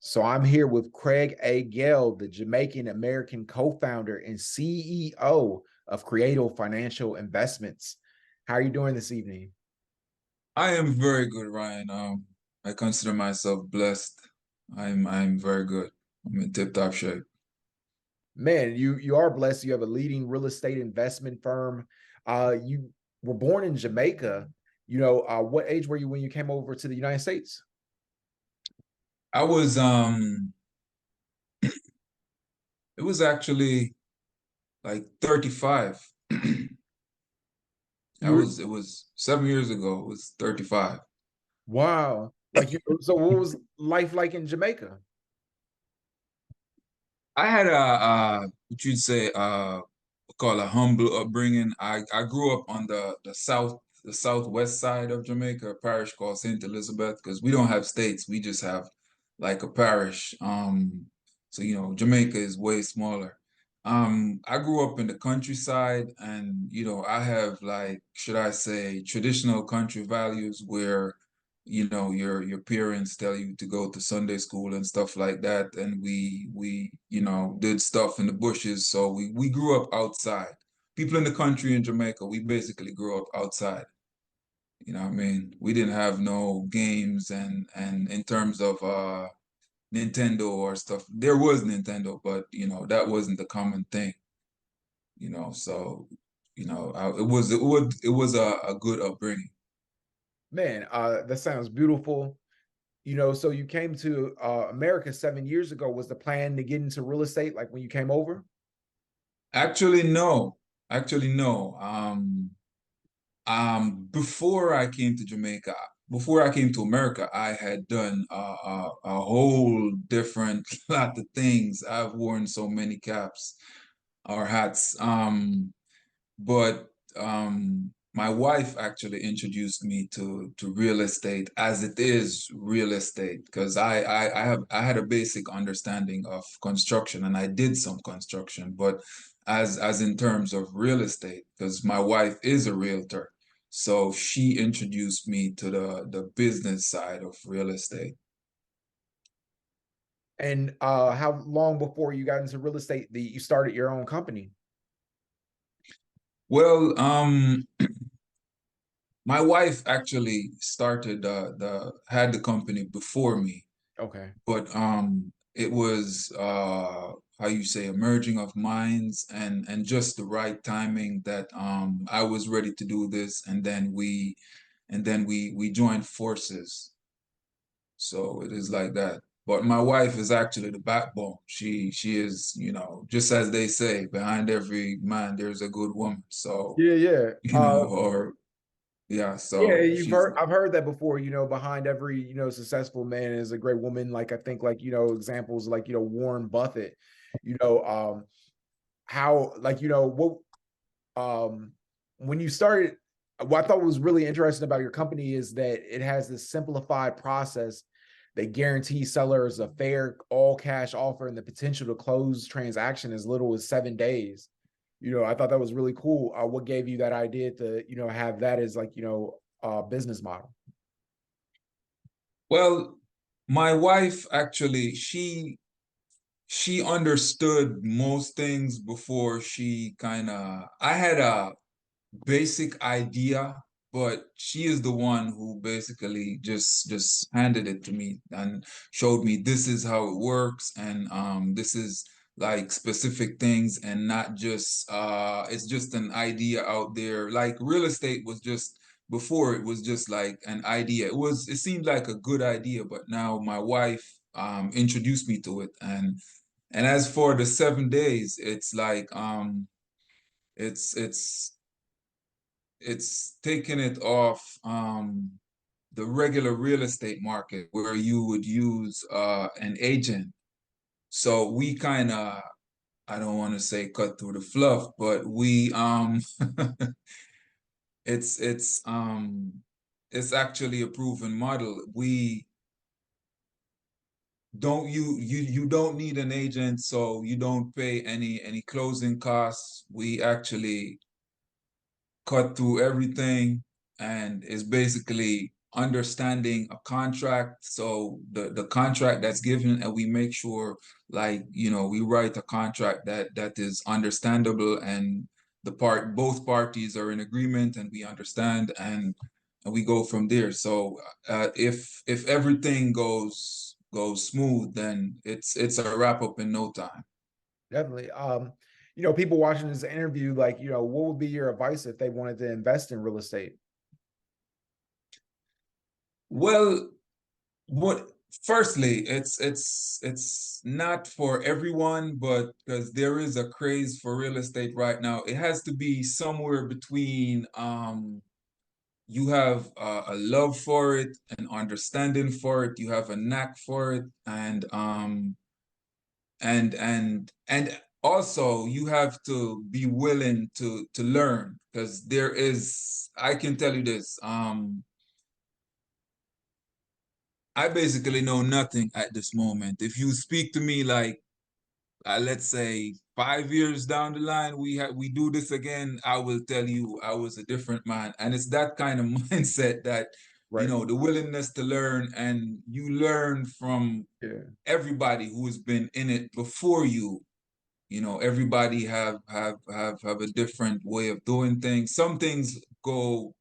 So I'm here with Craig A. Gayle, the Jamaican American co-founder and CEO of Creative Financial Investments. How are you doing this evening? I am very good, Ryan. I consider myself blessed. I'm very good. I'm in tip-top shape. Man, you are blessed. You have a leading real estate investment firm. You were born in Jamaica. What age were you when you came over to the United States? I was it was actually like 35. You were It was 7 years ago. It was 35. wow. So what was life like in Jamaica? I had a what you'd say call a humble upbringing. I grew up on the southwest side of Jamaica, a parish called Saint Elizabeth, because we don't have states, we just have like a parish. So Jamaica is way smaller. I grew up in the countryside, and I have, like, should I say, traditional country values where your parents tell you to go to Sunday school and stuff like that, and we did stuff in the bushes. So we grew up outside. People in the country in Jamaica, we basically grew up outside. You know what I mean? We didn't have no games, and in terms of Nintendo or stuff, there was Nintendo, but that wasn't the common thing. So it was a good upbringing. Man, that sounds beautiful. So you came to America 7 years ago. Was the plan to get into real estate like when you came over? Actually, no. Actually, no. Before I came to Jamaica, before I came to America, I had done a whole different lot of things. I've worn so many caps or hats. But my wife actually introduced me to real estate, as it is real estate, because I had a basic understanding of construction, and I did some construction, but as in terms of real estate, because my wife is a realtor, so she introduced me to the business side of real estate. And how long before you got into real estate that you started your own company? Well, my wife actually started the had the company before me, Okay. but it was how you say, a merging of minds, and just the right timing that I was ready to do this, and then we joined forces. So it is like that. But my wife is actually the backbone. She is, just as they say, behind every man there's a good woman. So, Yeah, yeah. or yeah, Yeah, so she's I've heard that before, behind every, successful man is a great woman. Like I think like, examples like, Warren Buffett, you know, how like, what when you started, what I thought was really interesting about your company is that it has this simplified process that guarantees sellers a fair all cash offer and the potential to close transaction as little as 7 days. I thought that was really cool. What gave you that idea to, have that as like, business model? well, my wife actually, she understood most things before she kind of, I had a basic idea, but she is the one who basically just handed it to me and showed me this is how it works, and this is like specific things, and not just it's just an idea out there. Like real estate was just, before, it was just like an idea. It seemed like a good idea, but now my wife introduced me to it, and as for the 7 days, it's like it's it's it's taking it off the regular real estate market where you would use an agent. So we kind of, I don't want to say cut through the fluff, but we it's it's um it's actually a proven model. We don't you don't need an agent, so you don't pay any closing costs. We actually cut through everything, and it's basically understanding a contract. So the contract that's given, and we make sure, like, we write a contract that is understandable, and both parties are in agreement, and we understand, and we go from there. So if everything goes smooth, then it's a wrap up in no time. Definitely. People watching this interview, like, what would be your advice if they wanted to invest in real estate? Well, what firstly, it's not for everyone, but because there is a craze for real estate right now, it has to be somewhere between you have a love for it, an understanding for it, you have a knack for it, and also you have to be willing to learn, because I can tell you this, I basically know nothing at this moment. If you speak to me like, let's say 5 years down the line, we do this again, I will tell you I was a different man. And it's that kind of mindset that, Right. the willingness to learn, and you learn from Yeah. everybody who has been in it before you. Everybody have a different way of doing things. Some things go,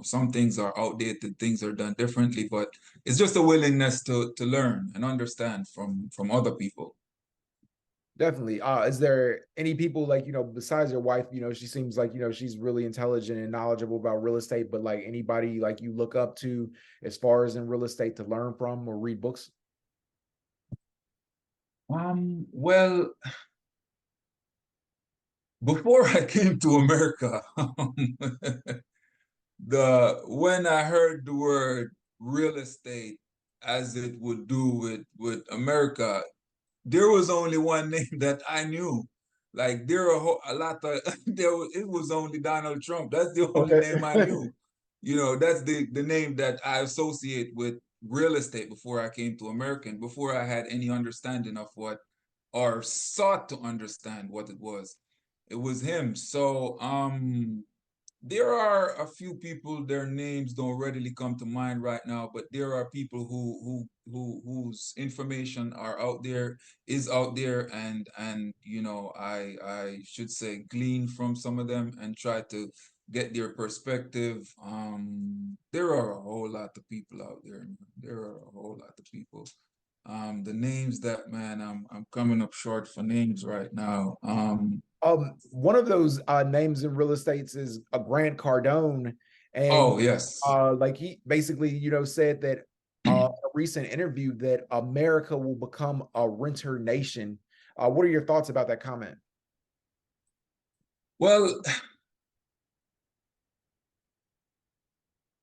some things are outdated, things are done differently, but it's just a willingness to learn and understand from other people. Definitely. Is there any people, like, besides your wife, she seems like, she's really intelligent and knowledgeable about real estate, but like anybody like you look up to as far as in real estate to learn from or read books? Well, before I came to America, the when I heard the word real estate as it would do with America, there was only one name that I knew. Like, there are a lot of it was only Donald Trump. That's the only Okay. name I knew. That's the name that I associate with real estate before I came to America, and before I had any understanding of what, or sought to understand what it was. It was him. So there are a few people, their names don't readily come to mind right now, but there are people whose information is out there, and I should say, glean from some of them and try to get their perspective. There are a whole lot of people out there, man. There are a whole lot of people. The names that, man, I'm coming up short for names right now. One of those names in real estates is a Grant Cardone, and Oh, yes. like he basically, said that in a recent interview that America will become a renter nation. What are your thoughts about that comment? Well,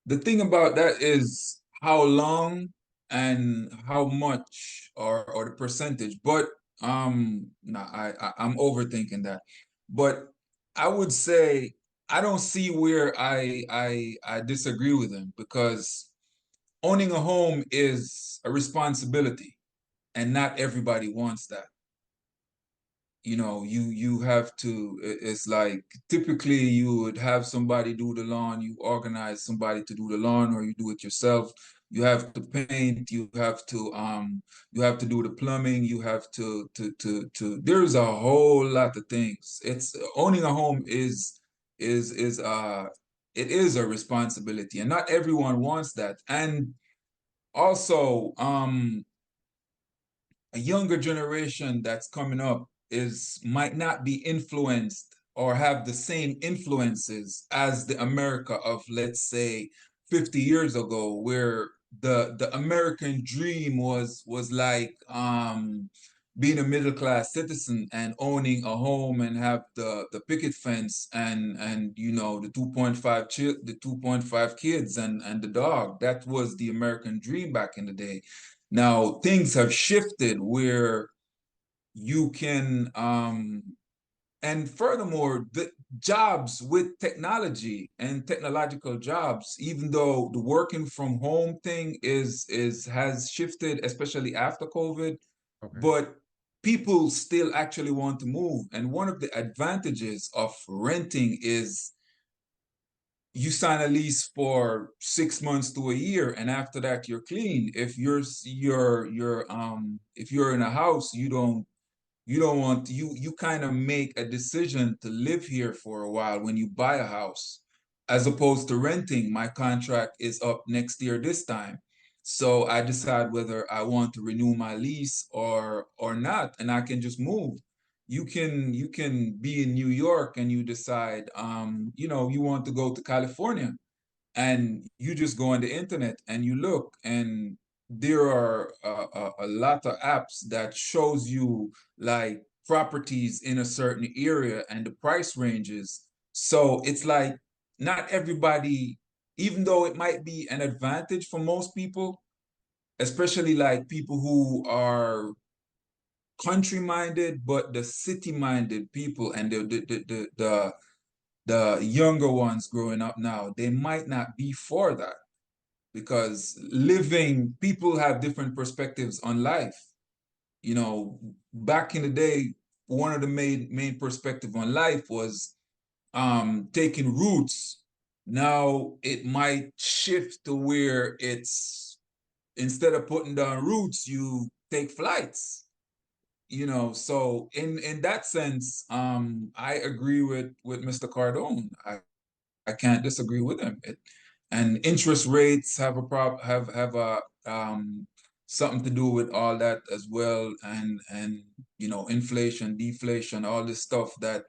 the thing about that is how long and how much, or the percentage. But nah, I'm overthinking that. But I would say I don't see where I disagree with him, because owning a home is a responsibility, and not everybody wants that. You have to, it's like, typically you would have somebody do the lawn, you organize somebody to do the lawn, or you do it yourself. You have to paint, you have to do the plumbing, you have to there's a whole lot of things. It's owning a home is it is a responsibility, and not everyone wants that. And also, a younger generation that's coming up might not be influenced or have the same influences as the America of, let's say, 50 years ago, where the American dream was like, being a middle class citizen and owning a home and have the picket fence, and the 2.5 kids and the dog. That was the American dream back in the day. Now things have shifted where you can, and furthermore, the jobs with technology and technological jobs, even though the working from home thing has shifted, especially after COVID, Okay. but people still actually want to move. And one of the advantages of renting is you sign a lease for 6 months to a year, and after that you're clean. If if you're in a house, you don't want you kind of make a decision to live here for a while when you buy a house, as opposed to renting. My contract is up next year this time, so I decide whether I want to renew my lease or not, and I can just move. You can be in New York and you decide, you want to go to California, and you just go on the internet and you look, and there are a lot of apps that shows you like properties in a certain area and the price ranges. So it's like not everybody, even though it might be an advantage for most people, especially like people who are country minded, but the city minded people and the younger ones growing up now, they might not be for that, because living, people have different perspectives on life. You know, back in the day, one of the main perspective on life was taking roots. Now it might shift to where it's, instead of putting down roots, you take flights. So in that sense, I agree with Mr. Cardone. I can't disagree with him. And interest rates have a have a something to do with all that as well, and inflation, deflation, all this stuff that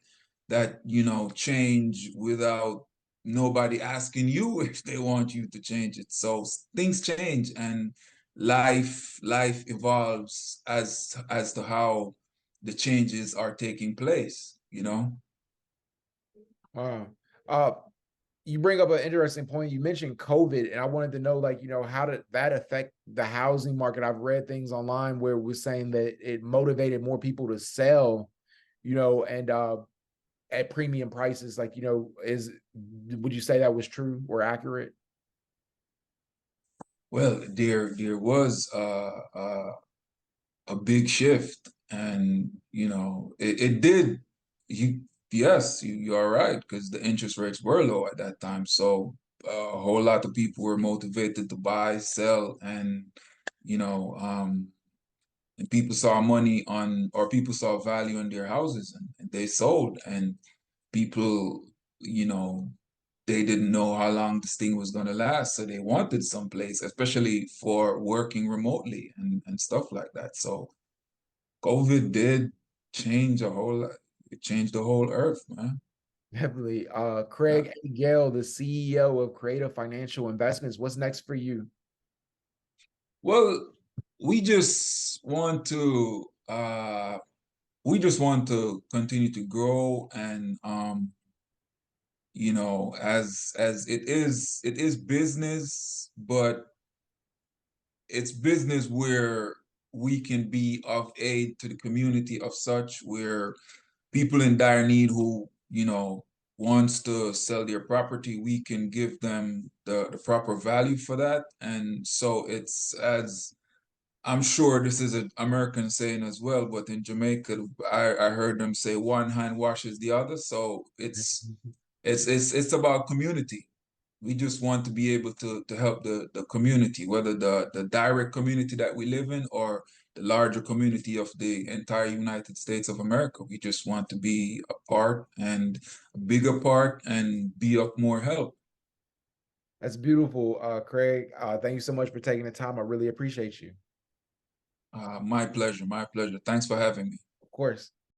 change without nobody asking you if they want you to change it. So things change, and life evolves as to how the changes are taking place. Uh, uh, you bring up an interesting point. You mentioned COVID, and I wanted to know, like, how did that affect the housing market? I've read things online where we're saying that it motivated more people to sell, and at premium prices. Like, would you say that was true or accurate? Well, there was a big shift, and it did. You Yes, you are right, because the interest rates were low at that time, so a whole lot of people were motivated to buy, sell, you know um, and people saw money on, or people saw value in their houses, and they sold, and people, you know, they didn't know how long this thing was going to last, so they wanted someplace, especially for working remotely and stuff like that. So COVID did change a whole lot. It changed the whole earth, man. Definitely. Uh, Craig Gayle, the CEO of Creative Financial Investments. What's next for you? well, we just want to uh, continue to grow, and as it is business, but it's business where we can be of aid to the community, of such where people in dire need who wants to sell their property, we can give them the proper value for that. And so it's, as I'm sure this is an American saying as well, but in Jamaica, I heard them say one hand washes the other. So it's about community. We just want to be able to help the community, whether the direct community that we live in or the larger community of the entire United States of America. We just want to be a part, and a bigger part, and be of more help. That's beautiful, Craig. Thank you so much for taking the time. I really appreciate you. My pleasure, my pleasure. Thanks for having me. Of course.